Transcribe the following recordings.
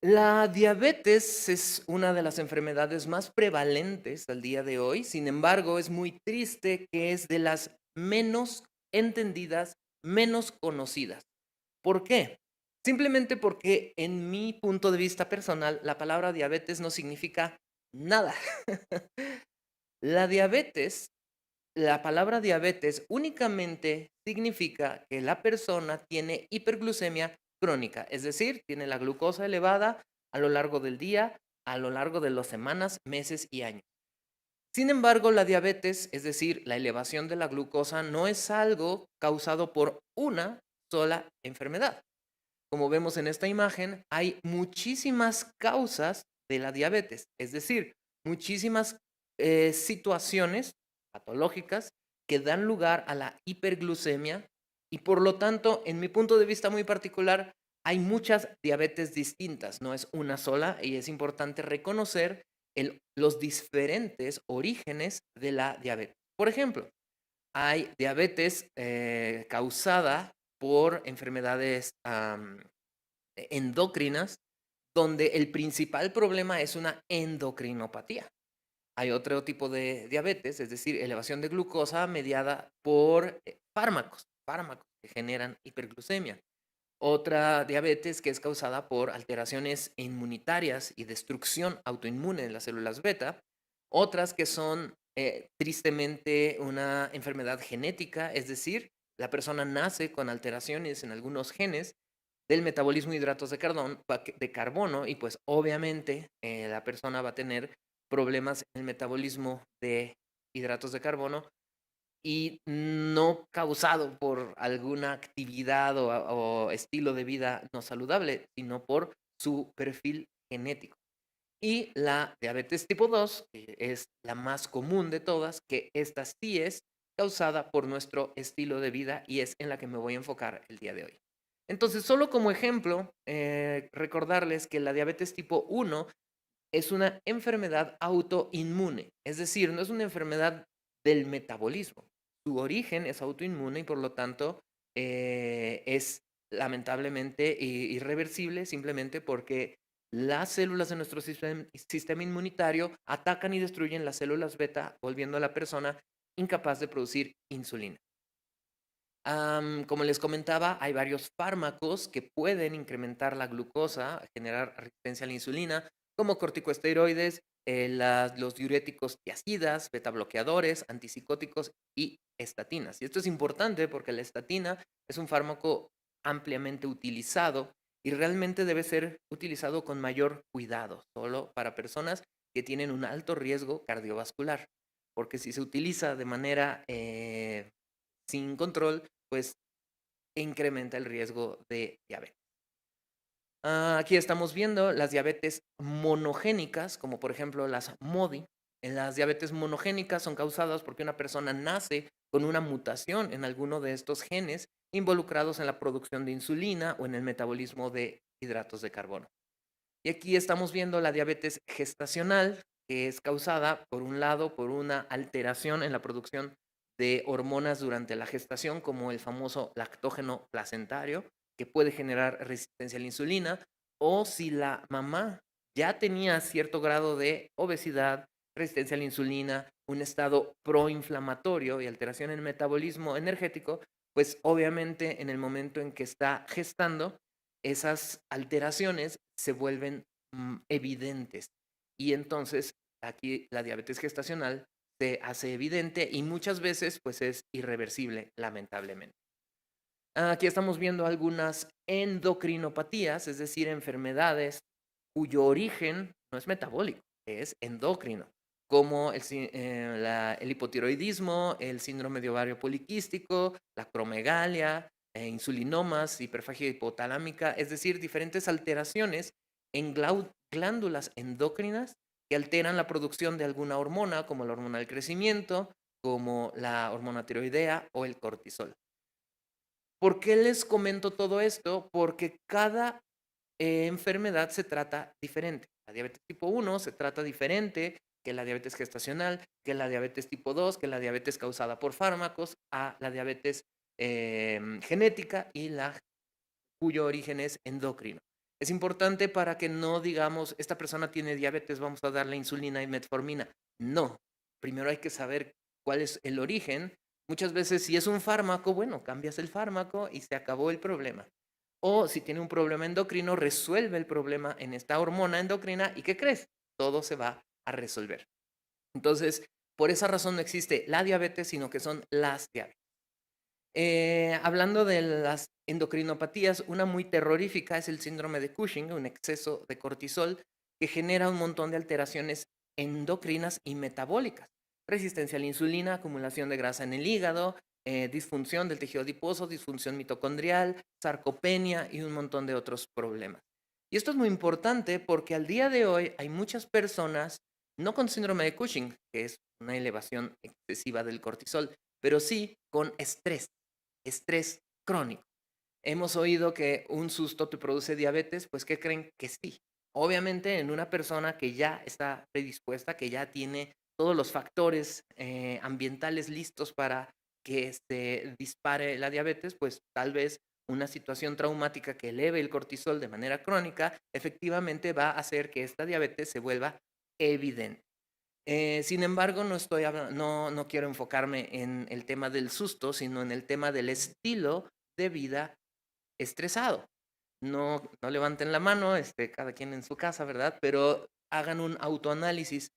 La diabetes es una de las enfermedades más prevalentes al día de hoy. Sin embargo, es muy triste que es de las menos entendidas, menos conocidas. ¿Por qué? Simplemente porque en mi punto de vista personal, la palabra diabetes no significa nada. La diabetes, la palabra diabetes únicamente significa que la persona tiene hiperglucemia crónica, es decir, tiene la glucosa elevada a lo largo del día, a lo largo de las semanas, meses y años. Sin embargo, la diabetes, es decir, la elevación de la glucosa, no es algo causado por una sola enfermedad. Como vemos en esta imagen, hay muchísimas causas de la diabetes, es decir, muchísimas situaciones patológicas que dan lugar a la hiperglucemia y por lo tanto, en mi punto de vista muy particular, hay muchas diabetes distintas, no es una sola y es importante reconocer los diferentes orígenes de la diabetes. Por ejemplo, hay diabetes causada por enfermedades endocrinas, donde el principal problema es una endocrinopatía. Hay otro tipo de diabetes, es decir, elevación de glucosa mediada por fármacos que generan hiperglucemia. Otra diabetes que es causada por alteraciones inmunitarias y destrucción autoinmune de las células beta. Otras que son tristemente una enfermedad genética, es decir, la persona nace con alteraciones en algunos genes del metabolismo de hidratos de carbono y pues obviamente la persona va a tener problemas en el metabolismo de hidratos de carbono y no causado por alguna actividad o estilo de vida no saludable, sino por su perfil genético. Y la diabetes tipo 2 que es la más común de todas, que esta sí es causada por nuestro estilo de vida y es en la que me voy a enfocar el día de hoy. Entonces, solo como ejemplo, recordarles que la diabetes tipo 1 es una enfermedad autoinmune, es decir, no es una enfermedad del metabolismo. Su origen es autoinmune y por lo tanto es lamentablemente irreversible simplemente porque las células de nuestro sistema inmunitario atacan y destruyen las células beta, volviendo a la persona incapaz de producir insulina. Como les comentaba, hay varios fármacos que pueden incrementar la glucosa, generar resistencia a la insulina, como corticosteroides, los diuréticos tiacidas, betabloqueadores, antipsicóticos y estatinas. Y esto es importante porque la estatina es un fármaco ampliamente utilizado y realmente debe ser utilizado con mayor cuidado, solo para personas que tienen un alto riesgo cardiovascular, porque si se utiliza de manera sin control, pues incrementa el riesgo de diabetes. Aquí estamos viendo las diabetes monogénicas, como por ejemplo las MODY. En las diabetes monogénicas son causadas porque una persona nace con una mutación en alguno de estos genes involucrados en la producción de insulina o en el metabolismo de hidratos de carbono. Y aquí estamos viendo la diabetes gestacional, que es causada, por un lado, por una alteración en la producción de hormonas durante la gestación, como el famoso lactógeno placentario, que puede generar resistencia a la insulina, o si la mamá ya tenía cierto grado de obesidad, resistencia a la insulina, un estado proinflamatorio y alteración en el metabolismo energético, pues obviamente en el momento en que está gestando, esas alteraciones se vuelven evidentes. Y entonces aquí la diabetes gestacional se hace evidente y muchas veces pues es irreversible, lamentablemente. Aquí estamos viendo algunas endocrinopatías, es decir, enfermedades cuyo origen no es metabólico, es endocrino, como el hipotiroidismo, el síndrome de ovario poliquístico, la acromegalia, insulinomas, hiperfagia hipotalámica, es decir, diferentes alteraciones en glándulas endocrinas que alteran la producción de alguna hormona, como la hormona del crecimiento, como la hormona tiroidea o el cortisol. ¿Por qué les comento todo esto? Porque cada enfermedad se trata diferente. La diabetes tipo 1 se trata diferente que la diabetes gestacional, que la diabetes tipo 2, que la diabetes causada por fármacos, a la diabetes genética y cuyo origen es endocrino. Es importante para que no digamos, esta persona tiene diabetes, vamos a darle insulina y metformina. No, primero hay que saber cuál es el origen. Muchas veces si es un fármaco, bueno, cambias el fármaco y se acabó el problema. O si tiene un problema endocrino, resuelve el problema en esta hormona endocrina y ¿qué crees? Todo se va a resolver. Entonces, por esa razón no existe la diabetes, sino que son las diabetes. Hablando de las endocrinopatías, una muy terrorífica es el síndrome de Cushing, un exceso de cortisol que genera un montón de alteraciones endocrinas y metabólicas. Resistencia a la insulina, acumulación de grasa en el hígado, disfunción del tejido adiposo, disfunción mitocondrial, sarcopenia y un montón de otros problemas. Y esto es muy importante porque al día de hoy hay muchas personas, no con síndrome de Cushing, que es una elevación excesiva del cortisol, pero sí con estrés crónico. Hemos oído que un susto te produce diabetes, pues ¿qué creen? Que sí. Obviamente en una persona que ya está predispuesta, que ya tiene todos los factores ambientales listos para que se dispare la diabetes, pues tal vez una situación traumática que eleve el cortisol de manera crónica, efectivamente va a hacer que esta diabetes se vuelva evidente. Sin embargo, no quiero enfocarme en el tema del susto, sino en el tema del estilo de vida estresado. No levanten la mano, cada quien en su casa, ¿verdad? Pero hagan un autoanálisis.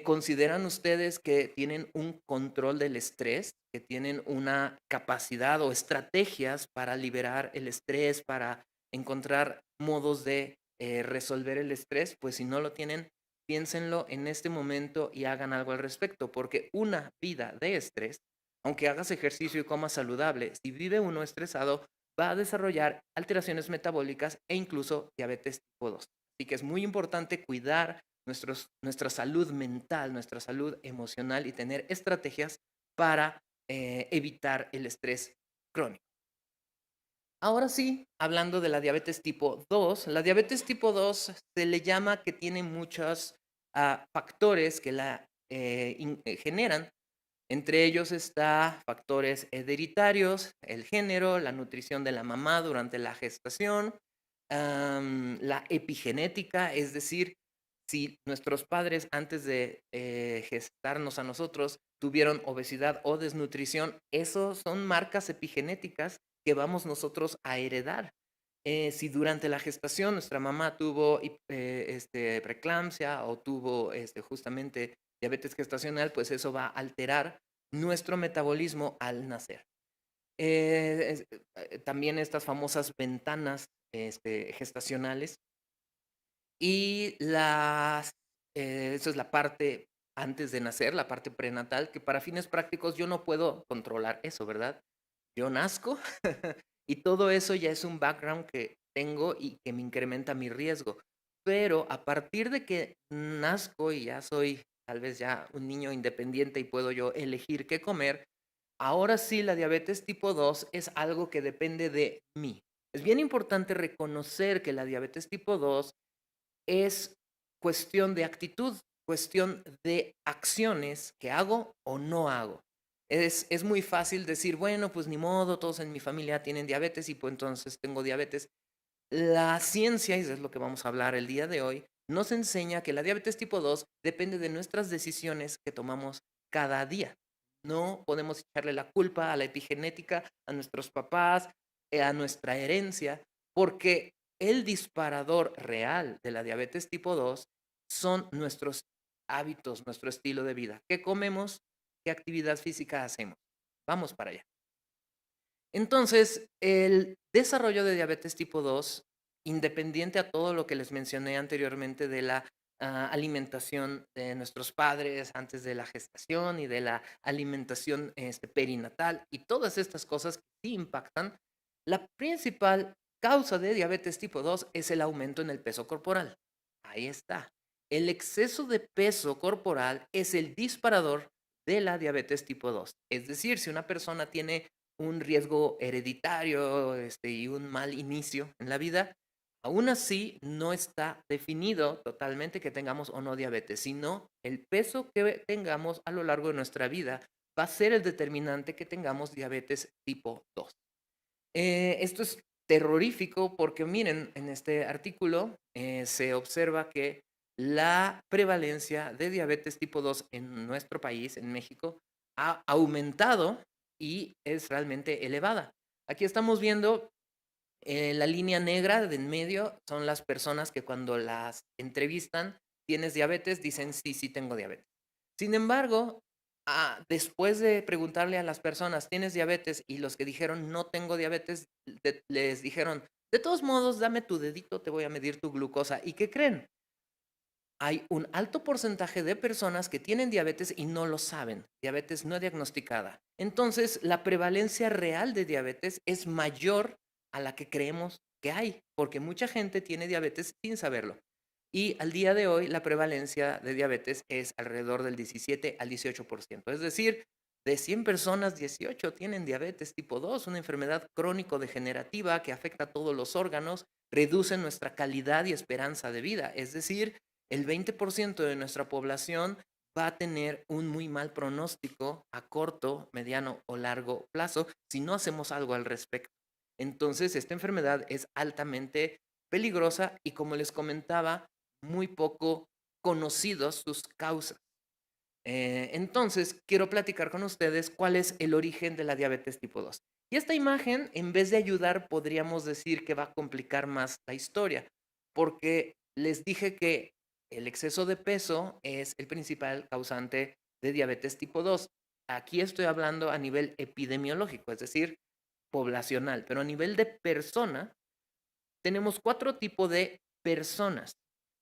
¿Consideran ustedes que tienen un control del estrés, que tienen una capacidad o estrategias para liberar el estrés, para encontrar modos de resolver el estrés? Pues si no lo tienen, piénsenlo en este momento y hagan algo al respecto, porque una vida de estrés, aunque hagas ejercicio y comas saludable, si vive uno estresado, va a desarrollar alteraciones metabólicas e incluso diabetes tipo 2. Así que es muy importante cuidar nuestra salud mental, nuestra salud emocional y tener estrategias para evitar el estrés crónico. Ahora sí, hablando de la diabetes tipo 2, la diabetes tipo 2 se le llama que tiene muchos factores que la generan. Entre ellos está factores hereditarios, el género, la nutrición de la mamá durante la gestación, la epigenética, es decir, si nuestros padres antes de gestarnos a nosotros tuvieron obesidad o desnutrición, esos son marcas epigenéticas que vamos nosotros a heredar. Si durante la gestación nuestra mamá tuvo preeclampsia o tuvo justamente diabetes gestacional, pues eso va a alterar nuestro metabolismo al nacer. También estas famosas ventanas gestacionales y eso es la parte antes de nacer, la parte prenatal, que para fines prácticos yo no puedo controlar eso, ¿verdad? Yo nazco y todo eso ya es un background que tengo y que me incrementa mi riesgo. Pero a partir de que nazco y ya soy tal vez ya un niño independiente y puedo yo elegir qué comer, ahora sí la diabetes tipo 2 es algo que depende de mí. Es bien importante reconocer que la diabetes tipo 2 es cuestión de actitud, cuestión de acciones que hago o no hago. Es muy fácil decir, bueno, pues ni modo, todos en mi familia tienen diabetes y pues entonces tengo diabetes. La ciencia, y eso es lo que vamos a hablar el día de hoy, nos enseña que la diabetes tipo 2 depende de nuestras decisiones que tomamos cada día. No podemos echarle la culpa a la epigenética, a nuestros papás, a nuestra herencia, porque el disparador real de la diabetes tipo 2 son nuestros hábitos, nuestro estilo de vida. ¿Qué comemos? ¿Qué actividad física hacemos? Vamos para allá. Entonces, el desarrollo de diabetes tipo 2, independiente a todo lo que les mencioné anteriormente de la alimentación de nuestros padres antes de la gestación y de la alimentación perinatal y todas estas cosas que sí impactan, la principal causa de diabetes tipo 2 es el aumento en el peso corporal. Ahí está. El exceso de peso corporal es el disparador de la diabetes tipo 2. Es decir, si una persona tiene un riesgo hereditario, y un mal inicio en la vida, aún así no está definido totalmente que tengamos o no diabetes, sino el peso que tengamos a lo largo de nuestra vida va a ser el determinante que tengamos diabetes tipo 2. Esto es terrorífico porque miren, en este artículo se observa que la prevalencia de diabetes tipo 2 en nuestro país, en México, ha aumentado y es realmente elevada. Aquí estamos viendo la línea negra de en medio son las personas que cuando las entrevistan, ¿tienes diabetes? Dicen, sí, sí tengo diabetes. Sin embargo, después de preguntarle a las personas, ¿tienes diabetes? Y los que dijeron, no tengo diabetes, les dijeron, de todos modos, dame tu dedito, te voy a medir tu glucosa. ¿Y qué creen? Hay un alto porcentaje de personas que tienen diabetes y no lo saben, diabetes no diagnosticada. Entonces, la prevalencia real de diabetes es mayor a la que creemos que hay, porque mucha gente tiene diabetes sin saberlo. Y al día de hoy, la prevalencia de diabetes es alrededor del 17 al 18%. Es decir, de 100 personas, 18 tienen diabetes tipo 2, una enfermedad crónico-degenerativa que afecta a todos los órganos, reduce nuestra calidad y esperanza de vida. Es decir, el 20% de nuestra población va a tener un muy mal pronóstico a corto, mediano o largo plazo si no hacemos algo al respecto. Entonces, esta enfermedad es altamente peligrosa y, como les comentaba, muy poco conocidos sus causas. Entonces, quiero platicar con ustedes cuál es el origen de la diabetes tipo 2. Y esta imagen, en vez de ayudar, podríamos decir que va a complicar más la historia, porque les dije que el exceso de peso es el principal causante de diabetes tipo 2. Aquí estoy hablando a nivel epidemiológico, es decir, poblacional, pero a nivel de persona, tenemos cuatro tipos de personas.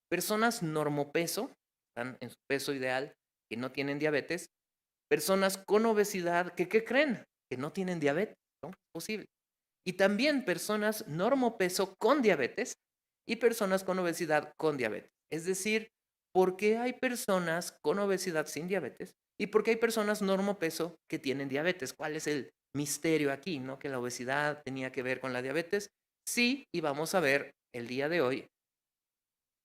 Personas normopeso, están en su peso ideal, que no tienen diabetes. Personas con obesidad, que ¿qué creen? Que no tienen diabetes. ¿Cómo es posible? Y también personas normopeso con diabetes y personas con obesidad con diabetes. Es decir, ¿por qué hay personas con obesidad sin diabetes? ¿Y por qué hay personas normopeso que tienen diabetes? ¿Cuál es el misterio aquí, no? Que la obesidad tenía que ver con la diabetes. Sí, y vamos a ver el día de hoy,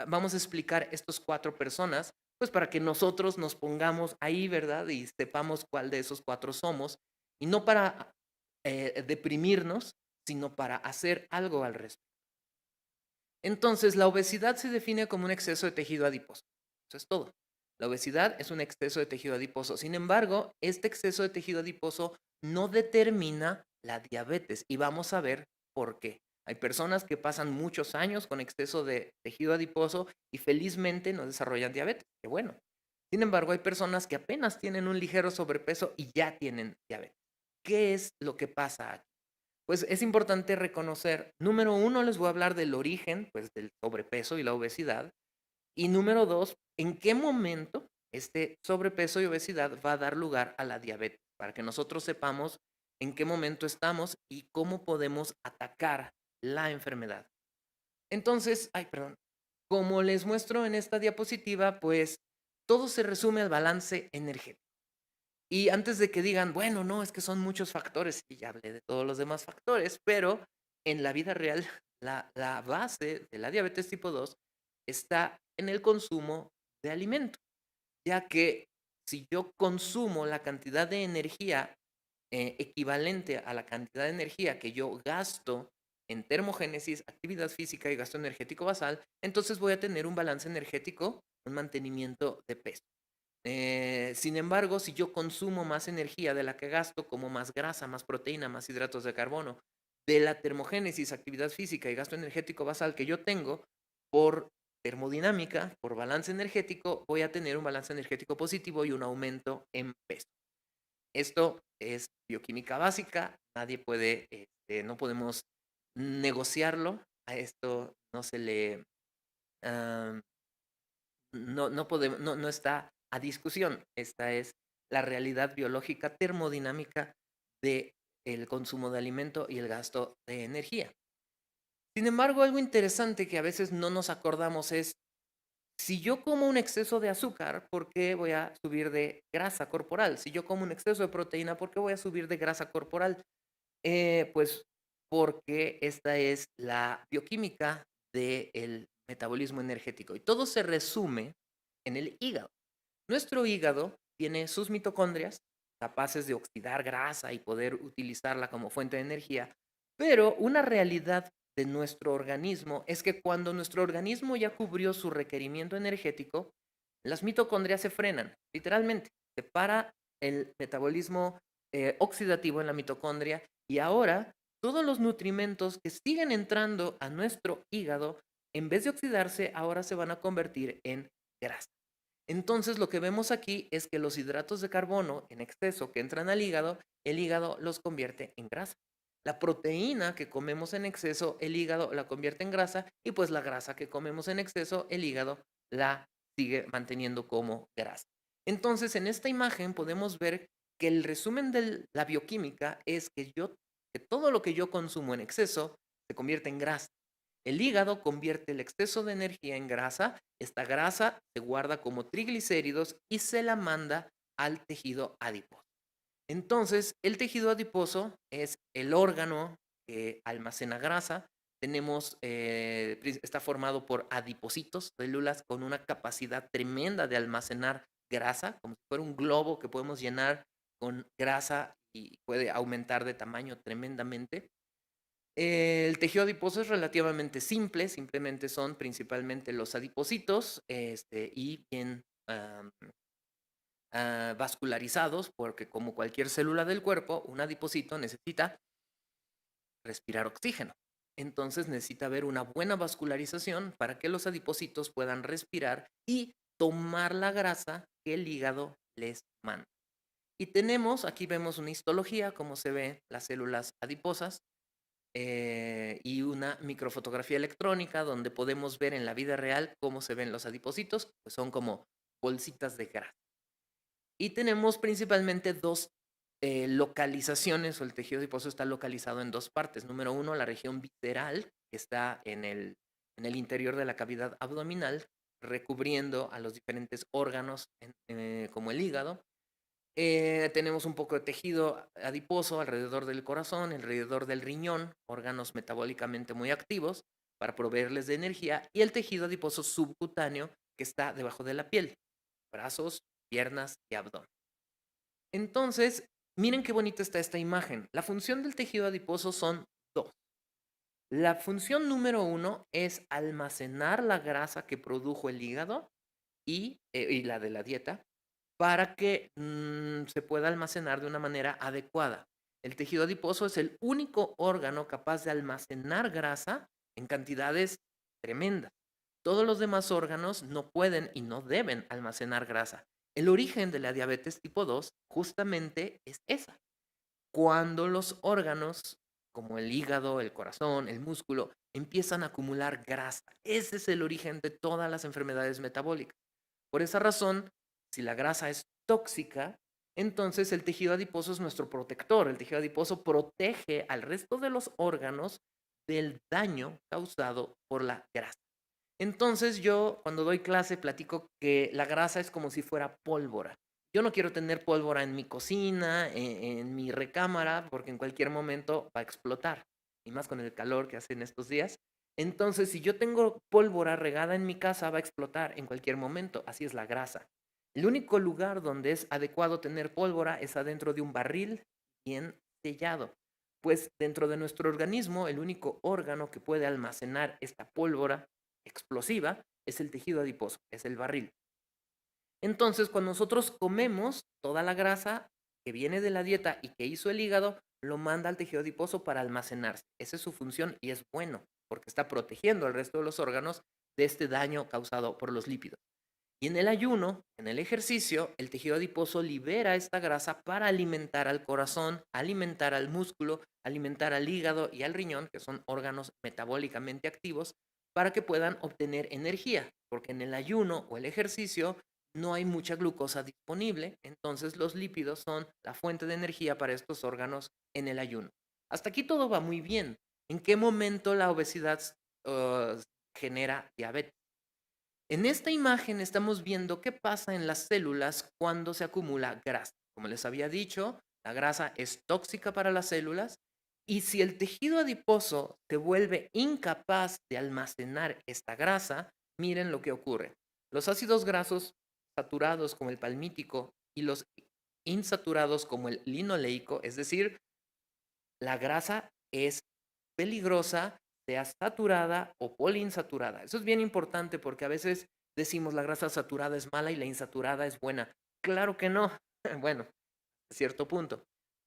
vamos a explicar estos cuatro personas, pues para que nosotros nos pongamos ahí, ¿verdad? Y sepamos cuál de esos cuatro somos, y no para deprimirnos, sino para hacer algo al respecto. Entonces, la obesidad se define como un exceso de tejido adiposo. Eso es todo. La obesidad es un exceso de tejido adiposo. Sin embargo, este exceso de tejido adiposo no determina la diabetes y vamos a ver por qué. Hay personas que pasan muchos años con exceso de tejido adiposo y felizmente no desarrollan diabetes. Qué bueno. Sin embargo, hay personas que apenas tienen un ligero sobrepeso y ya tienen diabetes. ¿Qué es lo que pasa aquí? Pues es importante reconocer, número uno, les voy a hablar del origen, pues del sobrepeso y la obesidad. Y número dos, en qué momento este sobrepeso y obesidad va a dar lugar a la diabetes, para que nosotros sepamos en qué momento estamos y cómo podemos atacar la enfermedad. Entonces, ay, perdón, como les muestro en esta diapositiva, pues todo se resume al balance energético. Y antes de que digan, bueno, no, es que son muchos factores, y ya hablé de todos los demás factores, pero en la vida real, la base de la diabetes tipo 2 está en el consumo de alimento, ya que si yo consumo la cantidad de energía equivalente a la cantidad de energía que yo gasto en termogénesis, actividad física y gasto energético basal, entonces voy a tener un balance energético, un mantenimiento de peso. Sin embargo, si yo consumo más energía de la que gasto, como más grasa, más proteína, más hidratos de carbono, de la termogénesis, actividad física y gasto energético basal que yo tengo, por termodinámica, por balance energético, voy a tener un balance energético positivo y un aumento en peso. Esto es bioquímica básica, nadie puede, no podemos negociarlo, a esto no se le, ah, no podemos, no está a discusión. Esta es la realidad biológica termodinámica de el consumo de alimento y el gasto de energía. Sin embargo, algo interesante que a veces no nos acordamos es, si yo como un exceso de azúcar, ¿por qué voy a subir de grasa corporal? Si yo como un exceso de proteína, ¿por qué voy a subir de grasa corporal? Pues porque esta es la bioquímica del metabolismo energético y todo se resume en el hígado. Nuestro hígado tiene sus mitocondrias capaces de oxidar grasa y poder utilizarla como fuente de energía, Pero una realidad de nuestro organismo es que cuando nuestro organismo ya cubrió su requerimiento energético, las mitocondrias se frenan, literalmente. Se para el metabolismo oxidativo en la mitocondria y ahora todos los nutrimentos que siguen entrando a nuestro hígado, en vez de oxidarse, ahora se van a convertir en grasa. Entonces lo que vemos aquí es que los hidratos de carbono en exceso que entran al hígado, el hígado los convierte en grasa. La proteína que comemos en exceso, el hígado la convierte en grasa y pues la grasa que comemos en exceso, el hígado la sigue manteniendo como grasa. Entonces en esta imagen podemos ver que el resumen de la bioquímica es que todo lo que yo consumo en exceso se convierte en grasa. El hígado convierte el exceso de energía en grasa. Esta grasa se guarda como triglicéridos y se la manda al tejido adiposo. Entonces, el tejido adiposo es el órgano que almacena grasa. Está formado por adipocitos, células con una capacidad tremenda de almacenar grasa, como si fuera un globo que podemos llenar con grasa y puede aumentar de tamaño tremendamente. El tejido adiposo es relativamente simple, simplemente son principalmente los adipocitos y bien vascularizados, porque como cualquier célula del cuerpo, un adipocito necesita respirar oxígeno. Entonces necesita haber una buena vascularización para que los adipocitos puedan respirar y tomar la grasa que el hígado les manda. Y aquí vemos una histología, cómo se ven las células adiposas y una microfotografía electrónica donde podemos ver en la vida real cómo se ven los adipocitos, pues son como bolsitas de grasa. Y tenemos principalmente dos localizaciones, o el tejido adiposo está localizado en dos partes. Número uno, la región visceral, que está en el interior de la cavidad abdominal, recubriendo a los diferentes órganos como el hígado. Tenemos un poco de tejido adiposo alrededor del corazón, alrededor del riñón, órganos metabólicamente muy activos para proveerles de energía, y el tejido adiposo subcutáneo que está debajo de la piel, brazos, piernas y abdomen. Entonces, miren qué bonita está esta imagen. La función del tejido adiposo son dos. La función número uno es almacenar la grasa que produjo el hígado y la de la dieta para que se pueda almacenar de una manera adecuada. El tejido adiposo es el único órgano capaz de almacenar grasa en cantidades tremendas. Todos los demás órganos no pueden y no deben almacenar grasa. El origen de la diabetes tipo 2 justamente es esa. Cuando los órganos, como el hígado, el corazón, el músculo, empiezan a acumular grasa. Ese es el origen de todas las enfermedades metabólicas. Por esa razón, si la grasa es tóxica, entonces el tejido adiposo es nuestro protector. El tejido adiposo protege al resto de los órganos del daño causado por la grasa. Entonces yo cuando doy clase platico que la grasa es como si fuera pólvora. Yo no quiero tener pólvora en mi cocina, en mi recámara, porque en cualquier momento va a explotar. Y más con el calor que hace en estos días. Entonces, si yo tengo pólvora regada en mi casa, va a explotar en cualquier momento. Así es la grasa. El único lugar donde es adecuado tener pólvora es adentro de un barril bien sellado. Pues dentro de nuestro organismo, el único órgano que puede almacenar esta pólvora explosiva es el tejido adiposo, es el barril. Entonces, cuando nosotros comemos, toda la grasa que viene de la dieta y que hizo el hígado, lo manda al tejido adiposo para almacenarse. Esa es su función y es bueno, porque está protegiendo al resto de los órganos de este daño causado por los lípidos. Y en el ayuno, en el ejercicio, el tejido adiposo libera esta grasa para alimentar al corazón, alimentar al músculo, alimentar al hígado y al riñón, que son órganos metabólicamente activos, para que puedan obtener energía, porque en el ayuno o el ejercicio no hay mucha glucosa disponible, entonces los lípidos son la fuente de energía para estos órganos en el ayuno. Hasta aquí todo va muy bien. ¿En qué momento la obesidad genera diabetes? En esta imagen estamos viendo qué pasa en las células cuando se acumula grasa. Como les había dicho, la grasa es tóxica para las células y si el tejido adiposo se vuelve incapaz de almacenar esta grasa, miren lo que ocurre. Los ácidos grasos saturados como el palmítico y los insaturados como el linoleico, es decir, la grasa es peligrosa, sea saturada o poliinsaturada. Eso es bien importante porque a veces decimos la grasa saturada es mala y la insaturada es buena. Claro que no. Bueno, a cierto punto.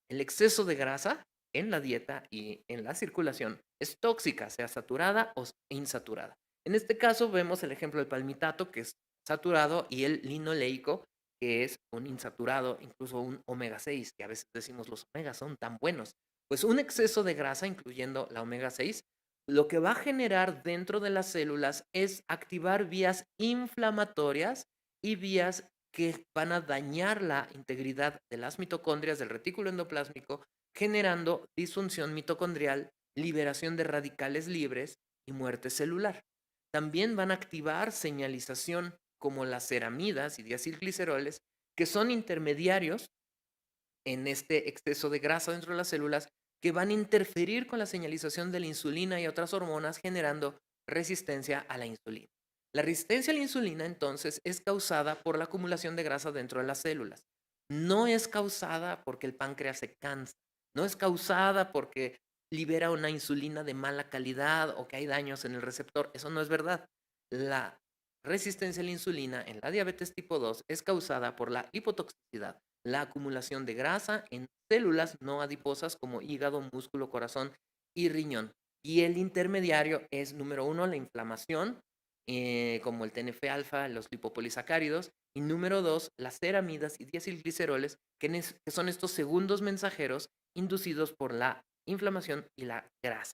El exceso de grasa en la dieta y en la circulación es tóxica, sea saturada o insaturada. En este caso vemos el ejemplo del palmitato, que es saturado, y el linoleico, que es un insaturado, incluso un omega 6, que a veces decimos los omegas son tan buenos. Pues un exceso de grasa, incluyendo la omega 6, lo que va a generar dentro de las células es activar vías inflamatorias y vías que van a dañar la integridad de las mitocondrias del retículo endoplásmico, generando disfunción mitocondrial, liberación de radicales libres y muerte celular. También van a activar señalización como las ceramidas y diacilgliceroles, que son intermediarios en este exceso de grasa dentro de las células, que van a interferir con la señalización de la insulina y otras hormonas, generando resistencia a la insulina. La resistencia a la insulina, entonces, es causada por la acumulación de grasa dentro de las células. No es causada porque el páncreas se cansa, no es causada porque libera una insulina de mala calidad o que hay daños en el receptor. Eso no es verdad. La resistencia a la insulina en la diabetes tipo 2 es causada por la hipotoxicidad, la acumulación de grasa en células no adiposas como hígado, músculo, corazón y riñón. Y el intermediario es, número uno, la inflamación, como el TNF-alfa, los lipopolisacáridos, y número dos, las ceramidas y diacilgliceroles, que son estos segundos mensajeros inducidos por la inflamación y la grasa.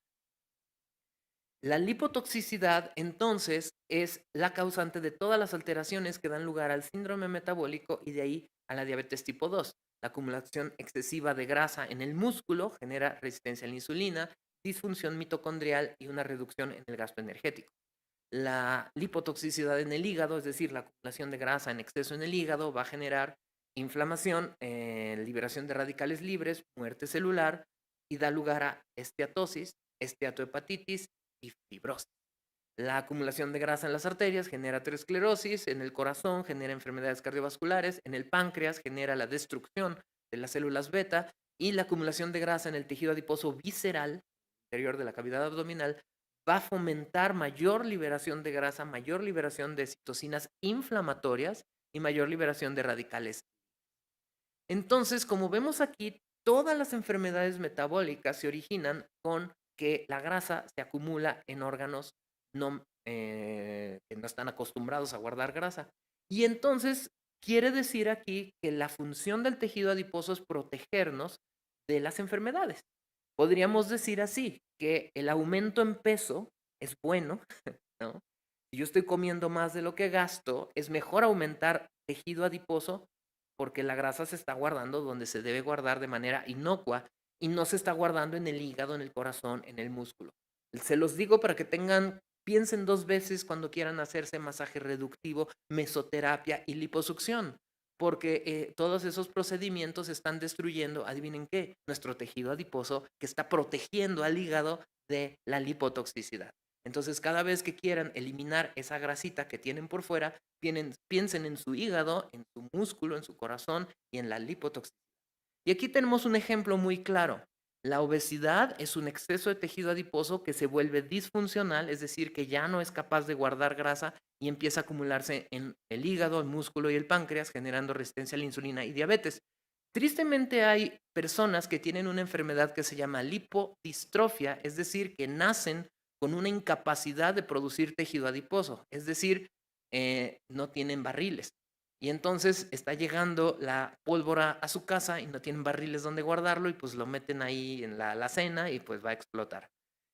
La lipotoxicidad, entonces, es la causante de todas las alteraciones que dan lugar al síndrome metabólico y de ahí a la diabetes tipo 2. La acumulación excesiva de grasa en el músculo genera resistencia a la insulina, disfunción mitocondrial y una reducción en el gasto energético. La lipotoxicidad en el hígado, es decir, la acumulación de grasa en exceso en el hígado, va a generar inflamación, liberación de radicales libres, muerte celular y da lugar a esteatosis, esteatohepatitis y fibrosis. La acumulación de grasa en las arterias genera aterosclerosis, en el corazón genera enfermedades cardiovasculares, en el páncreas genera la destrucción de las células beta y la acumulación de grasa en el tejido adiposo visceral, interior de la cavidad abdominal, va a fomentar mayor liberación de grasa, mayor liberación de citocinas inflamatorias y mayor liberación de radicales. Entonces, como vemos aquí, todas las enfermedades metabólicas se originan con que la grasa se acumula en órganos que no están acostumbrados a guardar grasa. Y entonces quiere decir aquí que la función del tejido adiposo es protegernos de las enfermedades. Podríamos decir así, que el aumento en peso es bueno, ¿no? Si yo estoy comiendo más de lo que gasto, es mejor aumentar tejido adiposo porque la grasa se está guardando donde se debe guardar de manera inocua y no se está guardando en el hígado, en el corazón, en el músculo. Se los digo para que piensen dos veces cuando quieran hacerse masaje reductivo, mesoterapia y liposucción, porque todos esos procedimientos están destruyendo, adivinen qué, nuestro tejido adiposo que está protegiendo al hígado de la lipotoxicidad. Entonces, cada vez que quieran eliminar esa grasita que tienen por fuera, piensen en su hígado, en su músculo, en su corazón y en la lipotoxicidad. Y aquí tenemos un ejemplo muy claro. La obesidad es un exceso de tejido adiposo que se vuelve disfuncional, es decir, que ya no es capaz de guardar grasa y empieza a acumularse en el hígado, el músculo y el páncreas, generando resistencia a la insulina y diabetes. Tristemente hay personas que tienen una enfermedad que se llama lipodistrofia, es decir, que nacen con una incapacidad de producir tejido adiposo, es decir, no tienen barriles. Y entonces está llegando la pólvora a su casa y no tienen barriles donde guardarlo y pues lo meten ahí en la alacena y pues va a explotar.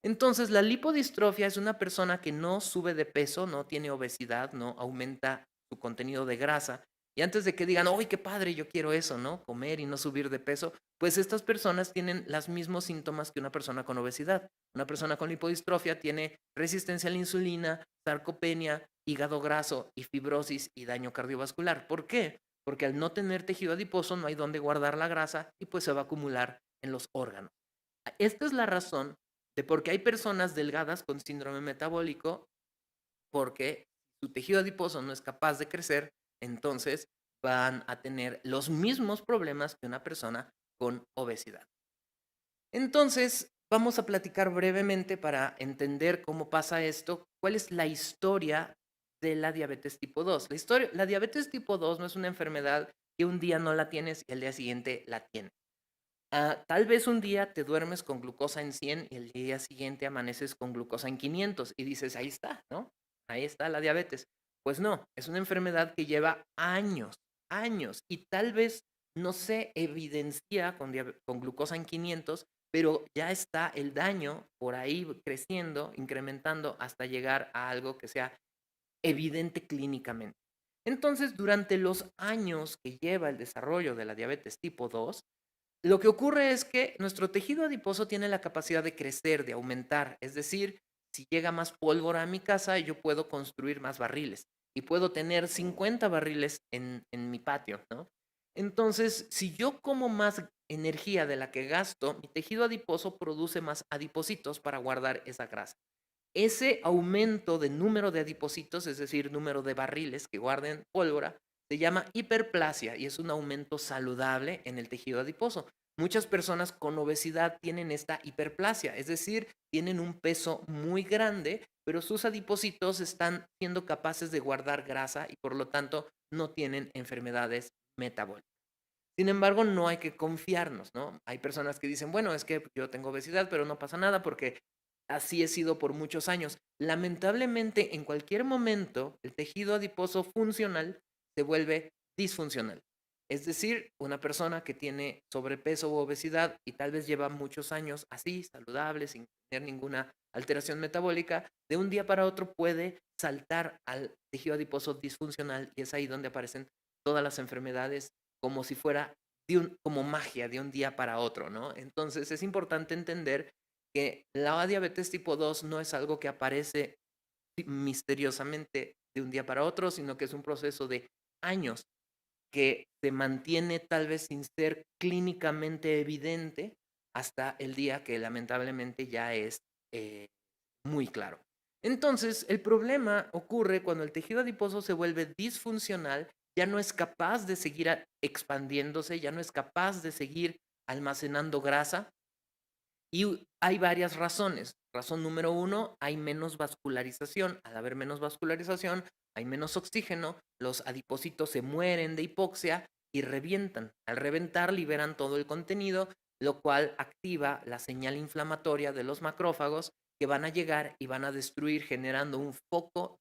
Entonces la lipodistrofia es una persona que no sube de peso, no tiene obesidad, no aumenta su contenido de grasa. Y antes de que digan, ¡ay, qué padre, yo quiero eso, ¿no? Comer y no subir de peso, pues estas personas tienen los mismos síntomas que una persona con obesidad. Una persona con lipodistrofia tiene resistencia a la insulina, sarcopenia, hígado graso y fibrosis y daño cardiovascular. ¿Por qué? Porque al no tener tejido adiposo no hay donde guardar la grasa y pues se va a acumular en los órganos. Esta es la razón de por qué hay personas delgadas con síndrome metabólico, porque su tejido adiposo no es capaz de crecer, entonces van a tener los mismos problemas que una persona con obesidad. Entonces, Vamos a platicar brevemente para entender cómo pasa esto, cuál es la historia de la diabetes tipo 2. La diabetes tipo 2 no es una enfermedad que un día no la tienes y al día siguiente la tienes. Tal vez un día te duermes con glucosa en 100 y el día siguiente amaneces con glucosa en 500 y dices, ahí está, ¿no? Ahí está la diabetes. Pues no, es una enfermedad que lleva años, años y tal vez no se evidencia con glucosa en 500, pero ya está el daño por ahí creciendo, incrementando hasta llegar a algo que sea evidente clínicamente. Entonces, durante los años que lleva el desarrollo de la diabetes tipo 2, lo que ocurre es que nuestro tejido adiposo tiene la capacidad de crecer, de aumentar. Es decir, si llega más pólvora a mi casa, yo puedo construir más barriles y puedo tener 50 barriles en mi patio, ¿no? Entonces, si yo como más energía de la que gasto, mi tejido adiposo produce más adipocitos para guardar esa grasa. Ese aumento de número de adipocitos, es decir, número de barriles que guarden pólvora, se llama hiperplasia y es un aumento saludable en el tejido adiposo. Muchas personas con obesidad tienen esta hiperplasia, es decir, tienen un peso muy grande, pero sus adipocitos están siendo capaces de guardar grasa y por lo tanto no tienen enfermedades metabólicas. Sin embargo, no hay que confiarnos, ¿no? Hay personas que dicen, bueno, es que yo tengo obesidad, pero no pasa nada porque así he sido por muchos años. Lamentablemente, en cualquier momento, el tejido adiposo funcional se vuelve disfuncional. Es decir, una persona que tiene sobrepeso u obesidad y tal vez lleva muchos años así, saludable, sin tener ninguna alteración metabólica, de un día para otro puede saltar al tejido adiposo disfuncional y es ahí donde aparecen todas las enfermedades como si fuera como magia de un día para otro, ¿no? Entonces es importante entender que la diabetes tipo 2 no es algo que aparece misteriosamente de un día para otro, sino que es un proceso de años que se mantiene tal vez sin ser clínicamente evidente hasta el día que lamentablemente ya es eh, muy claro. Entonces, el problema ocurre cuando el tejido adiposo se vuelve disfuncional, ya no es capaz de seguir expandiéndose, ya no es capaz de seguir almacenando grasa y hay varias razones. Razón número uno, hay menos vascularización. Al haber menos vascularización, hay menos oxígeno, los adipocitos se mueren de hipoxia y revientan. Al reventar, liberan todo el contenido, lo cual activa la señal inflamatoria de los macrófagos que van a llegar y van a destruir generando un foco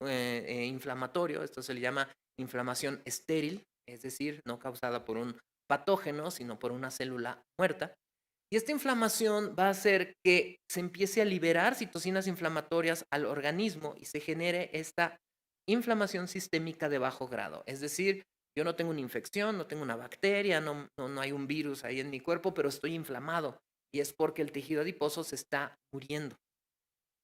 inflamatorio. Esto se le llama inflamación estéril, es decir, no causada por un patógeno, sino por una célula muerta. Y esta inflamación va a hacer que se empiece a liberar citocinas inflamatorias al organismo y se genere esta inflamación sistémica de bajo grado. Es decir, yo no tengo una infección, no tengo una bacteria, no hay un virus ahí en mi cuerpo, pero estoy inflamado. Y es porque el tejido adiposo se está muriendo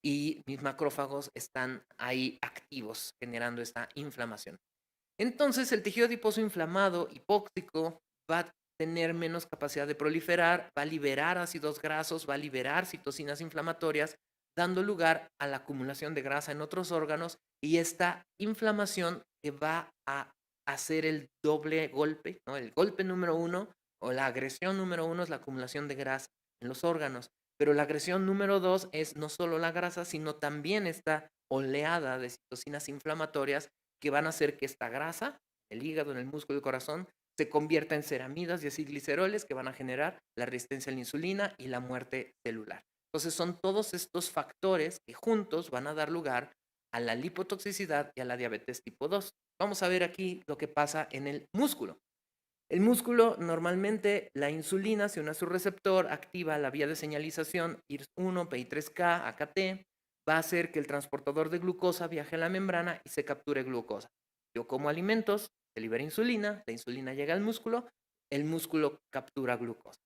y mis macrófagos están ahí activos generando esta inflamación. Entonces, el tejido adiposo inflamado, hipóxico, va a tener menos capacidad de proliferar, va a liberar ácidos grasos, va a liberar citocinas inflamatorias, dando lugar a la acumulación de grasa en otros órganos y esta inflamación que va a hacer el doble golpe, ¿no? El golpe número uno o la agresión número uno es la acumulación de grasa en los órganos, pero la agresión número dos es no solo la grasa, sino también esta oleada de citocinas inflamatorias que van a hacer que esta grasa, el hígado, en el músculo y el corazón, se convierta en ceramidas y así gliceroles que van a generar la resistencia a la insulina y la muerte celular. Entonces son todos estos factores que juntos van a dar lugar a la lipotoxicidad y a la diabetes tipo 2. Vamos a ver aquí lo que pasa en el músculo. El músculo, normalmente la insulina se une a su receptor, activa la vía de señalización IRS1, PI3K, AKT, va a hacer que el transportador de glucosa viaje a la membrana y se capture glucosa. Yo como alimentos, se libera insulina, la insulina llega al músculo, el músculo captura glucosa.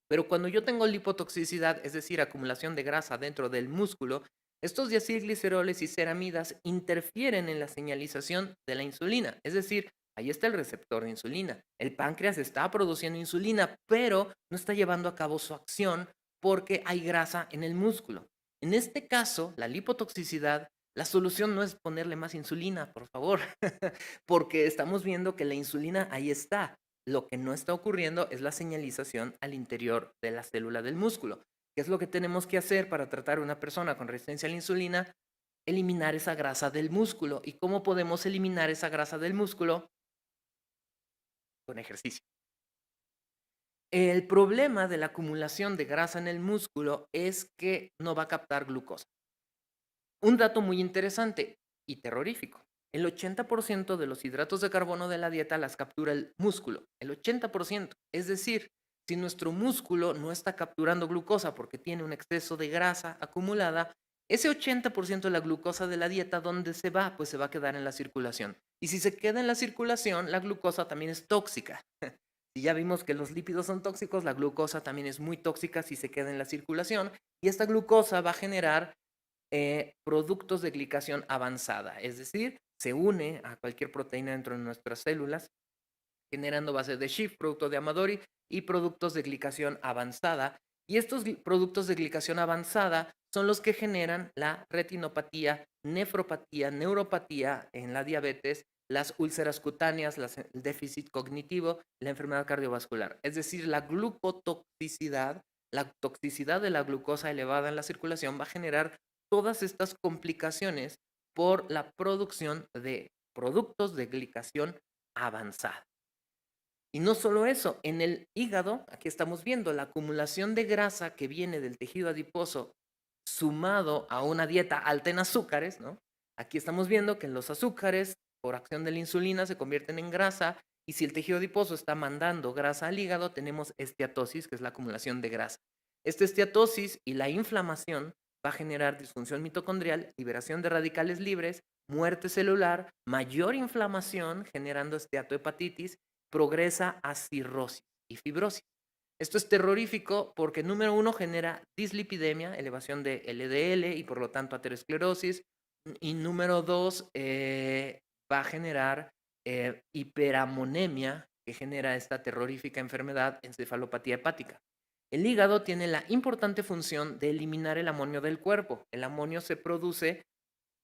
Pero cuando yo tengo lipotoxicidad, es decir, acumulación de grasa dentro del músculo, estos diacilgliceroles y ceramidas interfieren en la señalización de la insulina. Es decir, ahí está el receptor de insulina. El páncreas está produciendo insulina, pero no está llevando a cabo su acción porque hay grasa en el músculo. En este caso, la lipotoxicidad, la solución no es ponerle más insulina, por favor, porque estamos viendo que la insulina ahí está. Lo que no está ocurriendo es la señalización al interior de la célula del músculo. ¿Qué es lo que tenemos que hacer para tratar a una persona con resistencia a la insulina? Eliminar esa grasa del músculo. ¿Y cómo podemos eliminar esa grasa del músculo? Con ejercicio. El problema de la acumulación de grasa en el músculo es que no va a captar glucosa. Un dato muy interesante y terrorífico. El 80% de los hidratos de carbono de la dieta las captura el músculo. El 80%. Es decir, si nuestro músculo no está capturando glucosa porque tiene un exceso de grasa acumulada, ese 80% de la glucosa de la dieta, ¿dónde se va? Pues se va a quedar en la circulación. Y si se queda en la circulación, la glucosa también es tóxica. Si ya vimos que los lípidos son tóxicos, la glucosa también es muy tóxica si se queda en la circulación. Y esta glucosa va a generar productos de glicación avanzada, es decir, se une a cualquier proteína dentro de nuestras células, generando bases de Schiff, producto de Amadori, y productos de glicación avanzada. Y estos productos de glicación avanzada son los que generan la retinopatía, nefropatía, neuropatía en la diabetes, las úlceras cutáneas, el déficit cognitivo, la enfermedad cardiovascular. Es decir, la glucotoxicidad, la toxicidad de la glucosa elevada en la circulación va a generar todas estas complicaciones por la producción de productos de glicación avanzada. Y no solo eso, en el hígado, aquí estamos viendo la acumulación de grasa que viene del tejido adiposo sumado a una dieta alta en azúcares, ¿no? Aquí estamos viendo que los azúcares, por acción de la insulina, se convierten en grasa y si el tejido adiposo está mandando grasa al hígado, tenemos esteatosis, que es la acumulación de grasa. Esta esteatosis y la inflamación va a generar disfunción mitocondrial, liberación de radicales libres, muerte celular, mayor inflamación, generando esteatohepatitis, progresa a cirrosis y fibrosis. Esto es terrorífico porque, número uno, genera dislipidemia, elevación de LDL y por lo tanto aterosclerosis. Y número dos, va a generar hiperamonemia, que genera esta terrorífica enfermedad, encefalopatía hepática. El hígado tiene la importante función de eliminar el amonio del cuerpo. El amonio se produce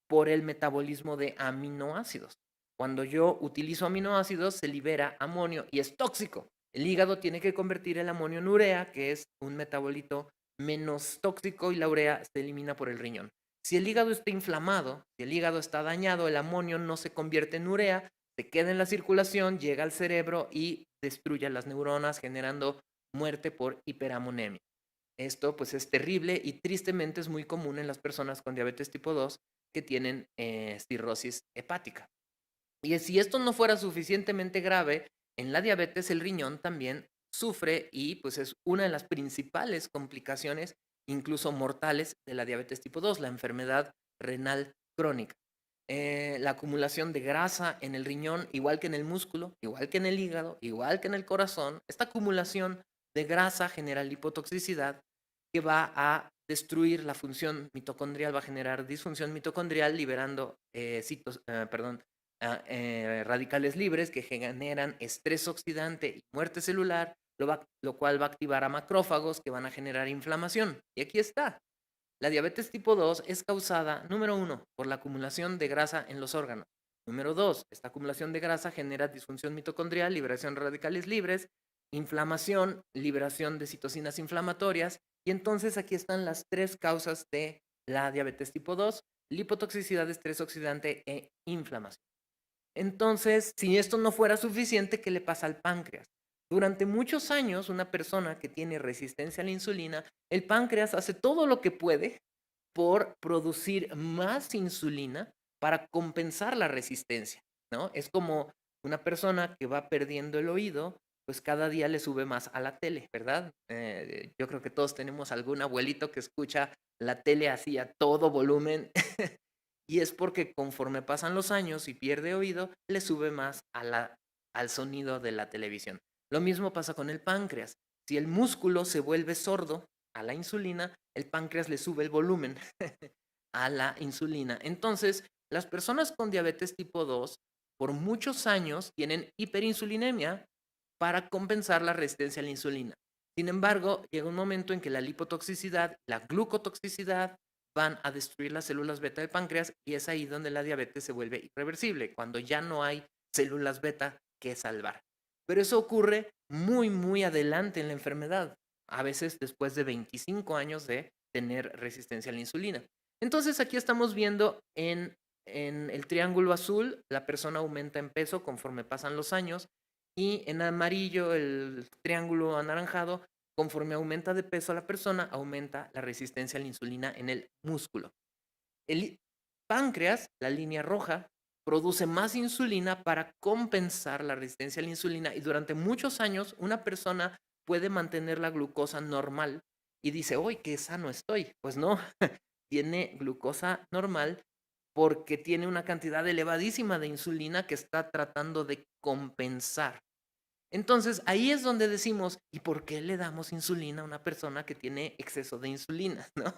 por el metabolismo de aminoácidos. Cuando yo utilizo aminoácidos, se libera amonio y es tóxico. El hígado tiene que convertir el amonio en urea, que es un metabolito menos tóxico, y la urea se elimina por el riñón. Si el hígado está inflamado, si el hígado está dañado, el amonio no se convierte en urea, se queda en la circulación, llega al cerebro y destruye las neuronas, generando muerte por hiperamonemia. Esto pues es terrible y tristemente es muy común en las personas con diabetes tipo 2 que tienen cirrosis hepática. Y si esto no fuera suficientemente grave, en la diabetes el riñón también sufre y pues es una de las principales complicaciones, incluso mortales, de la diabetes tipo 2, la enfermedad renal crónica. La acumulación de grasa en el riñón, igual que en el músculo, igual que en el hígado, igual que en el corazón, esta acumulación de grasa genera lipotoxicidad que va a destruir la función mitocondrial, va a generar disfunción mitocondrial liberando radicales libres que generan estrés oxidante y muerte celular, lo cual va a activar a macrófagos que van a generar inflamación. Y aquí está. La diabetes tipo 2 es causada, número uno, por la acumulación de grasa en los órganos. Número dos, esta acumulación de grasa genera disfunción mitocondrial, liberación de radicales libres, inflamación, liberación de citocinas inflamatorias. Y entonces aquí están las tres causas de la diabetes tipo 2: lipotoxicidad, estrés oxidante e inflamación. Entonces, si esto no fuera suficiente, ¿qué le pasa al páncreas? Durante muchos años, una persona que tiene resistencia a la insulina, el páncreas hace todo lo que puede por producir más insulina para compensar la resistencia, ¿no? Es como una persona que va perdiendo el oído, pues cada día le sube más a la tele, ¿verdad? Yo creo que todos tenemos algún abuelito que escucha la tele así a todo volumen y es porque conforme pasan los años y pierde oído, le sube más al sonido de la televisión. Lo mismo pasa con el páncreas. Si el músculo se vuelve sordo a la insulina, el páncreas le sube el volumen a la insulina. Entonces, las personas con diabetes tipo 2 por muchos años tienen hiperinsulinemia para compensar la resistencia a la insulina. Sin embargo, llega un momento en que la lipotoxicidad, la glucotoxicidad van a destruir las células beta del páncreas y es ahí donde la diabetes se vuelve irreversible, cuando ya no hay células beta que salvar. Pero eso ocurre muy, muy adelante en la enfermedad. a veces después de 25 años de tener resistencia a la insulina. Entonces aquí estamos viendo en el triángulo azul, la persona aumenta en peso conforme pasan los años y en amarillo, el triángulo anaranjado, conforme aumenta de peso la persona, aumenta la resistencia a la insulina en el músculo. El páncreas, la línea roja, produce más insulina para compensar la resistencia a la insulina y durante muchos años una persona puede mantener la glucosa normal y dice, ¡uy, qué sano estoy! Pues no, tiene glucosa normal porque tiene una cantidad elevadísima de insulina que está tratando de compensar. Entonces, ahí es donde decimos, ¿y por qué le damos insulina a una persona que tiene exceso de insulina, no?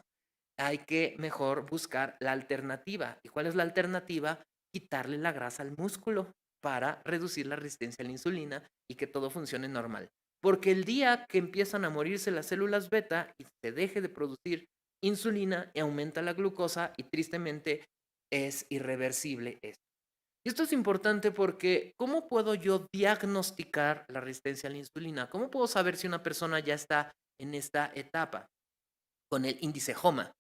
Hay que mejor buscar la alternativa. ¿Y cuál es la alternativa? Quitarle la grasa al músculo para reducir la resistencia a la insulina y que todo funcione normal. Porque el día que empiezan a morirse las células beta y se deje de producir insulina y aumenta la glucosa y tristemente es irreversible esto. Y esto es importante porque ¿cómo puedo yo diagnosticar la resistencia a la insulina? ¿Cómo puedo saber si una persona ya está en esta etapa? Con el índice HOMA.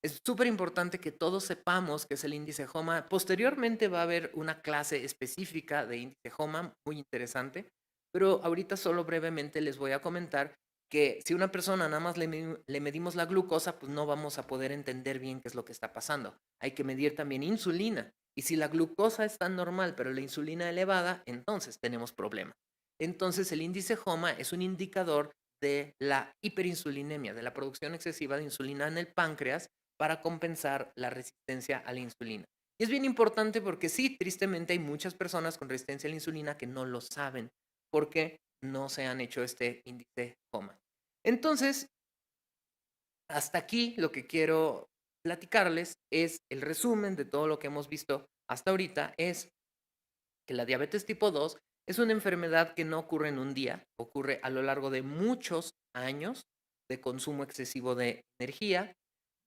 Es súper importante que todos sepamos qué es el índice HOMA. Posteriormente va a haber una clase específica de índice HOMA muy interesante, pero ahorita solo brevemente les voy a comentar que si una persona nada más le medimos la glucosa, pues no vamos a poder entender bien qué es lo que está pasando. Hay que medir también insulina. Y si la glucosa está normal, pero la insulina elevada, entonces tenemos problemas. Entonces el índice HOMA es un indicador de la hiperinsulinemia, de la producción excesiva de insulina en el páncreas para compensar la resistencia a la insulina. Y es bien importante porque sí, tristemente hay muchas personas con resistencia a la insulina que no lo saben porque no se han hecho este índice HOMA. Entonces, hasta aquí lo que quiero platicarles es el resumen de todo lo que hemos visto hasta ahorita, es que la diabetes tipo 2 es una enfermedad que no ocurre en un día, ocurre a lo largo de muchos años de consumo excesivo de energía,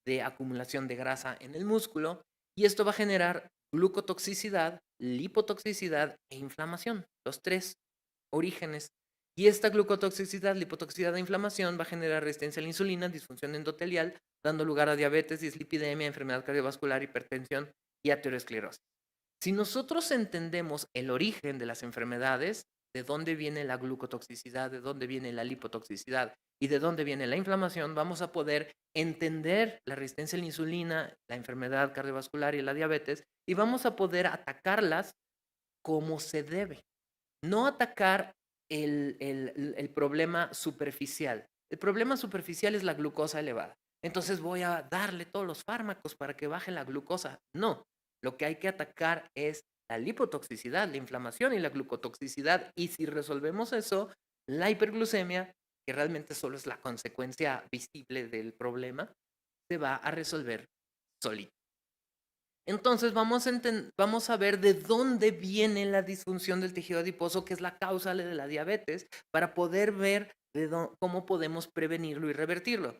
de acumulación de grasa en el músculo, y esto va a generar glucotoxicidad, lipotoxicidad e inflamación, los tres orígenes. Y esta glucotoxicidad, lipotoxicidad e inflamación va a generar resistencia a la insulina, disfunción endotelial, dando lugar a diabetes, dislipidemia, enfermedad cardiovascular, hipertensión y aterosclerosis. Si nosotros entendemos el origen de las enfermedades, de dónde viene la glucotoxicidad, de dónde viene la lipotoxicidad y de dónde viene la inflamación, vamos a poder entender la resistencia a la insulina, la enfermedad cardiovascular y la diabetes y vamos a poder atacarlas como se debe. No atacar el problema superficial. El problema superficial es la glucosa elevada. Entonces voy a darle todos los fármacos para que baje la glucosa. No, lo que hay que atacar es la lipotoxicidad, la inflamación y la glucotoxicidad. Y si resolvemos eso, la hiperglucemia, que realmente solo es la consecuencia visible del problema, se va a resolver solito. Entonces vamos a ver de dónde viene la disfunción del tejido adiposo, que es la causa de la diabetes, para poder ver cómo podemos prevenirlo y revertirlo.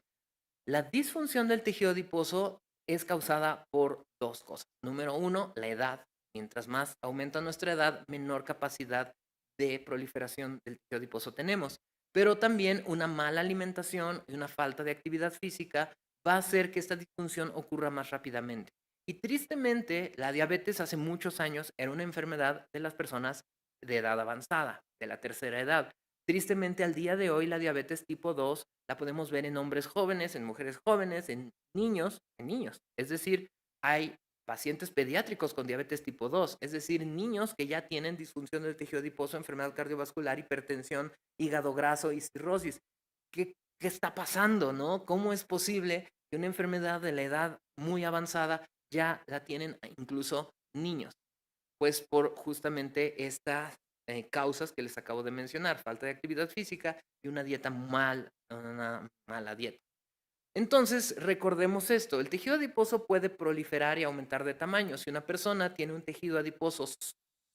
La disfunción del tejido adiposo es causada por dos cosas. Número uno, la edad. Mientras más aumenta nuestra edad, menor capacidad de proliferación del tejido adiposo tenemos. Pero también una mala alimentación y una falta de actividad física va a hacer que esta disfunción ocurra más rápidamente. Y tristemente, la diabetes hace muchos años era una enfermedad de las personas de edad avanzada, de la tercera edad. Tristemente, al día de hoy, la diabetes tipo 2 la podemos ver en hombres jóvenes, en mujeres jóvenes, en niños, en niños. Es decir, hay pacientes pediátricos con diabetes tipo 2, es decir, niños que ya tienen disfunción del tejido adiposo, enfermedad cardiovascular, hipertensión, hígado graso y cirrosis. ¿Qué está pasando, no? ¿Cómo es posible que una enfermedad de la edad muy avanzada ya la tienen incluso niños? Pues por justamente estas causas que les acabo de mencionar, falta de actividad física y una mala dieta. Entonces, recordemos esto, el tejido adiposo puede proliferar y aumentar de tamaño. Si una persona tiene un tejido adiposo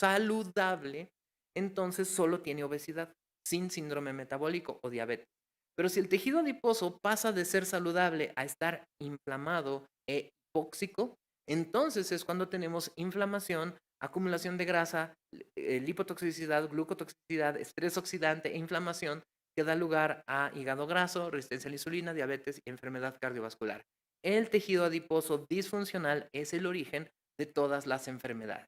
saludable, entonces solo tiene obesidad, sin síndrome metabólico o diabetes. Pero si el tejido adiposo pasa de ser saludable a estar inflamado e hipóxico, entonces es cuando tenemos inflamación, acumulación de grasa, lipotoxicidad, glucotoxicidad, estrés oxidante e inflamación que da lugar a hígado graso, resistencia a la insulina, diabetes y enfermedad cardiovascular. El tejido adiposo disfuncional es el origen de todas las enfermedades.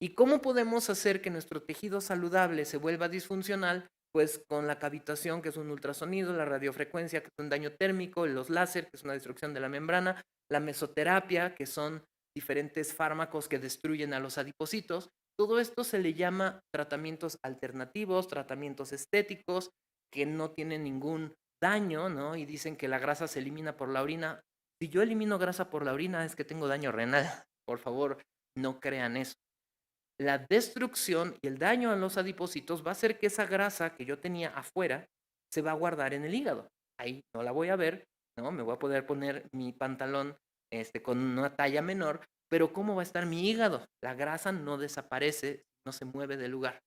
¿Y cómo podemos hacer que nuestro tejido saludable se vuelva disfuncional? Pues con la cavitación, que es un ultrasonido, la radiofrecuencia, que es un daño térmico, los láser, que es una destrucción de la membrana, la mesoterapia, que son diferentes fármacos que destruyen a los adipocitos. Todo esto se le llama tratamientos alternativos, tratamientos estéticos, que no tienen ningún daño, ¿no? Y dicen que la grasa se elimina por la orina. Si yo elimino grasa por la orina es que tengo daño renal. Por favor, no crean eso. La destrucción y el daño a los adipocitos va a hacer que esa grasa que yo tenía afuera se va a guardar en el hígado. Ahí no la voy a ver, ¿no? Me voy a poder poner mi pantalón con una talla menor, pero ¿cómo va a estar mi hígado? La grasa no desaparece, no se mueve del lugar.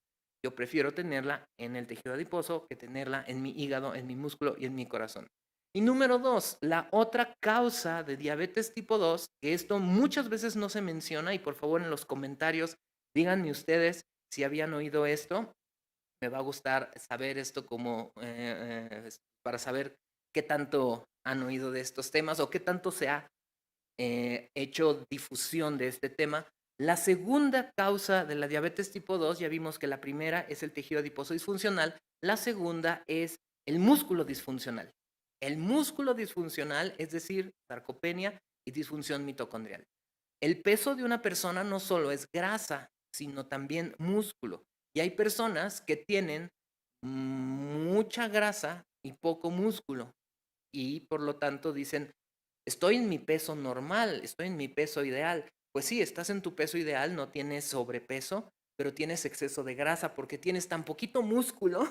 Yo prefiero tenerla en el tejido adiposo que tenerla en mi hígado, en mi músculo y en mi corazón. Y número dos, la otra causa de diabetes tipo 2, que esto muchas veces no se menciona y por favor en los comentarios díganme ustedes si habían oído esto. Me va a gustar saber esto como para saber qué tanto han oído de estos temas o qué tanto se ha hecho difusión de este tema. La segunda causa de la diabetes tipo 2, ya vimos que la primera es el tejido adiposo disfuncional, la segunda es el músculo disfuncional. El músculo disfuncional, es decir, sarcopenia y disfunción mitocondrial. El peso de una persona no solo es grasa, sino también músculo. Y hay personas que tienen mucha grasa y poco músculo. Y por lo tanto dicen, estoy en mi peso normal, estoy en mi peso ideal. Pues sí, estás en tu peso ideal, no tienes sobrepeso, pero tienes exceso de grasa porque tienes tan poquito músculo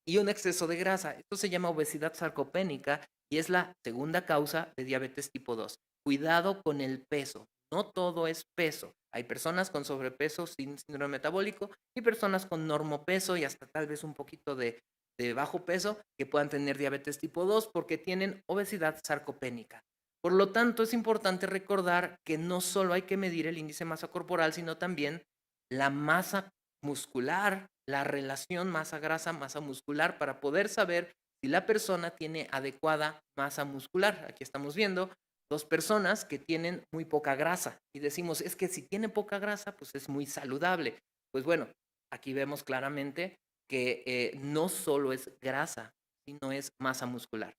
y un exceso de grasa. Esto se llama obesidad sarcopénica y es la segunda causa de diabetes tipo 2. Cuidado con el peso. No todo es peso. Hay personas con sobrepeso sin síndrome metabólico y personas con normopeso y hasta tal vez un poquito de bajo peso que puedan tener diabetes tipo 2 porque tienen obesidad sarcopénica. Por lo tanto, es importante recordar que no solo hay que medir el índice de masa corporal, sino también la masa muscular, la relación masa-grasa, masa muscular, para poder saber si la persona tiene adecuada masa muscular. Aquí estamos viendo dos personas que tienen muy poca grasa y decimos, es que si tiene poca grasa, pues es muy saludable. Pues bueno, aquí vemos claramente que no solo es grasa, sino es masa muscular.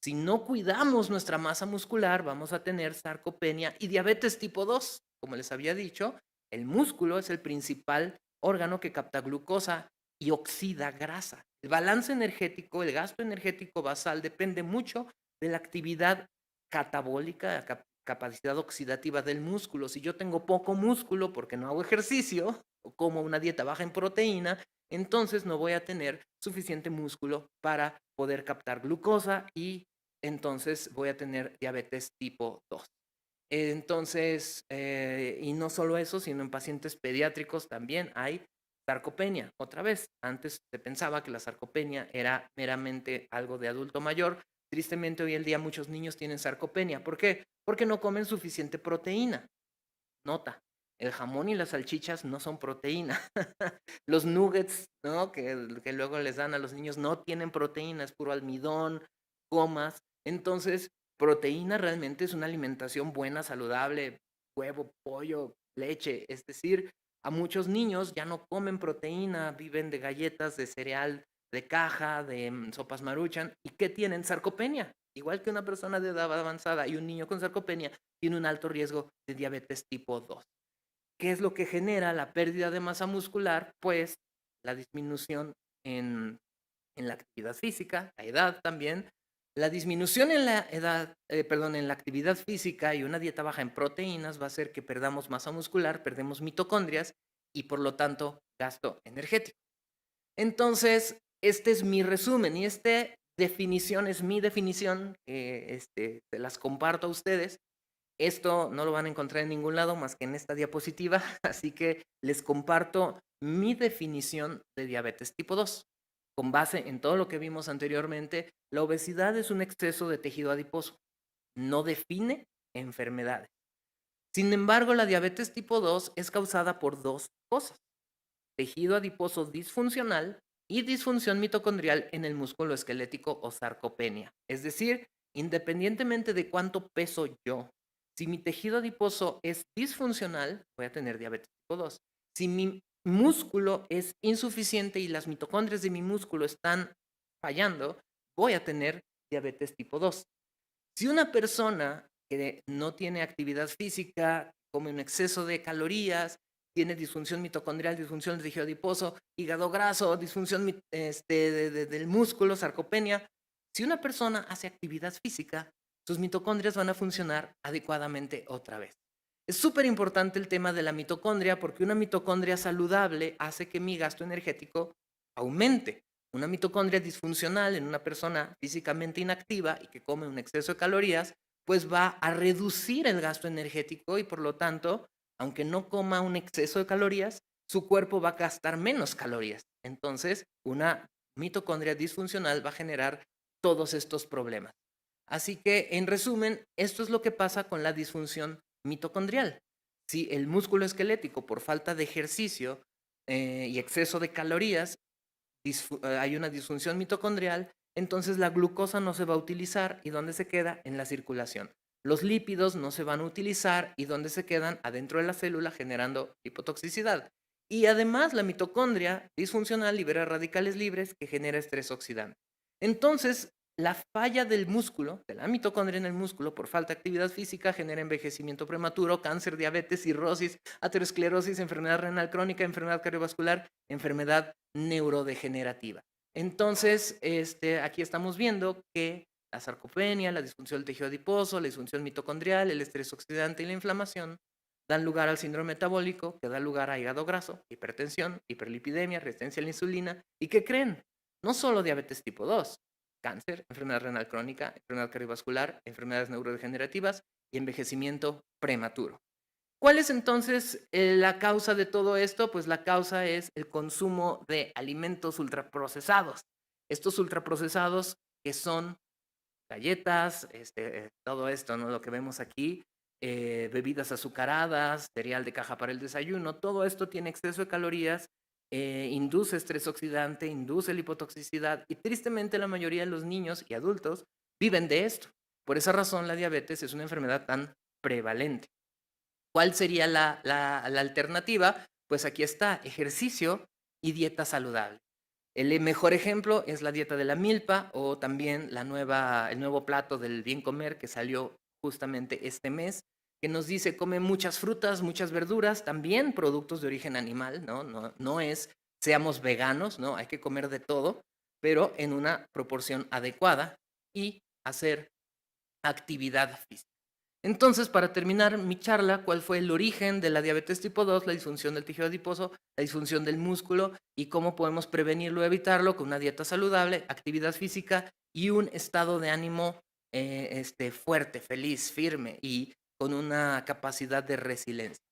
Si no cuidamos nuestra masa muscular, vamos a tener sarcopenia y diabetes tipo 2. Como les había dicho, el músculo es el principal órgano que capta glucosa y oxida grasa. El balance energético, el gasto energético basal depende mucho de la actividad catabólica, capacidad oxidativa del músculo. Si yo tengo poco músculo porque no hago ejercicio o como una dieta baja en proteína, entonces no voy a tener suficiente músculo para poder captar glucosa y entonces voy a tener diabetes tipo 2. Entonces, y no solo eso, sino en pacientes pediátricos también hay sarcopenia. Otra vez, antes se pensaba que la sarcopenia era meramente algo de adulto mayor. Tristemente, hoy en día muchos niños tienen sarcopenia. ¿Por qué? Porque no comen suficiente proteína. Nota, el jamón y las salchichas no son proteína. Los nuggets, ¿no? Que luego les dan a los niños no tienen proteína, es puro almidón, gomas. Entonces, proteína realmente es una alimentación buena, saludable, huevo, pollo, leche. Es decir, a muchos niños ya no comen proteína, viven de galletas, de cereal, de caja, de sopas Maruchan. ¿Y qué tienen? Sarcopenia. Igual que una persona de edad avanzada y un niño con sarcopenia tiene un alto riesgo de diabetes tipo 2. ¿Qué es lo que genera la pérdida de masa muscular? Pues la disminución en la actividad física, la edad también. La disminución en la edad, en la actividad física y una dieta baja en proteínas va a hacer que perdamos masa muscular, perdemos mitocondrias y por lo tanto gasto energético. Entonces, este es mi resumen y esta definición es mi definición, se las comparto a ustedes. Esto no lo van a encontrar en ningún lado más que en esta diapositiva, así que les comparto mi definición de diabetes tipo 2. Con base en todo lo que vimos anteriormente, la obesidad es un exceso de tejido adiposo. No define enfermedades. Sin embargo, la diabetes tipo 2 es causada por dos cosas: tejido adiposo disfuncional y disfunción mitocondrial en el músculo esquelético o sarcopenia. Es decir, independientemente de cuánto peso yo, si mi tejido adiposo es disfuncional, voy a tener diabetes tipo 2. Si mi músculo es insuficiente y las mitocondrias de mi músculo están fallando, voy a tener diabetes tipo 2. Si una persona que no tiene actividad física, come un exceso de calorías, tiene disfunción mitocondrial, disfunción del tejido adiposo, hígado graso, disfunción del músculo, sarcopenia, si una persona hace actividad física, sus mitocondrias van a funcionar adecuadamente otra vez. Es súper importante el tema de la mitocondria porque una mitocondria saludable hace que mi gasto energético aumente. Una mitocondria disfuncional en una persona físicamente inactiva y que come un exceso de calorías, pues va a reducir el gasto energético y por lo tanto, aunque no coma un exceso de calorías, su cuerpo va a gastar menos calorías. Entonces, una mitocondria disfuncional va a generar todos estos problemas. Así que, en resumen, esto es lo que pasa con la disfunción mitocondrial. Si el músculo esquelético, por falta de ejercicio y exceso de calorías, hay una disfunción mitocondrial, entonces la glucosa no se va a utilizar y ¿dónde se queda? En la circulación. Los lípidos no se van a utilizar y ¿dónde se quedan? Adentro de la célula generando hipotoxicidad. Y además la mitocondria disfuncional libera radicales libres que genera estrés oxidante. Entonces, la falla del músculo, de la mitocondria en el músculo, por falta de actividad física, genera envejecimiento prematuro, cáncer, diabetes, cirrosis, aterosclerosis, enfermedad renal crónica, enfermedad cardiovascular, enfermedad neurodegenerativa. Entonces, aquí estamos viendo que la sarcopenia, la disfunción del tejido adiposo, la disfunción mitocondrial, el estrés oxidante y la inflamación dan lugar al síndrome metabólico, que da lugar a hígado graso, hipertensión, hiperlipidemia, resistencia a la insulina. ¿Y qué creen? No solo diabetes tipo 2, cáncer, enfermedad renal crónica, enfermedad cardiovascular, enfermedades neurodegenerativas y envejecimiento prematuro. ¿Cuál es entonces la causa de todo esto? Pues la causa es el consumo de alimentos ultraprocesados. Estos ultraprocesados que son galletas, todo esto, ¿no? Lo que vemos aquí, bebidas azucaradas, cereal de caja para el desayuno, todo esto tiene exceso de calorías, induce estrés oxidante, induce lipotoxicidad y tristemente la mayoría de los niños y adultos viven de esto. Por esa razón la diabetes es una enfermedad tan prevalente. ¿Cuál sería la alternativa? Pues aquí está, ejercicio y dieta saludable. El mejor ejemplo es la dieta de la milpa o también el nuevo plato del bien comer que salió justamente este mes, que nos dice come muchas frutas, muchas verduras, también productos de origen animal, ¿no? No es seamos veganos, ¿no? Hay que comer de todo, pero en una proporción adecuada y hacer actividad física. Entonces, para terminar mi charla, ¿cuál fue el origen de la diabetes tipo 2, la disfunción del tejido adiposo, la disfunción del músculo y cómo podemos prevenirlo o evitarlo con una dieta saludable, actividad física y un estado de ánimo fuerte, feliz, firme y con una capacidad de resiliencia?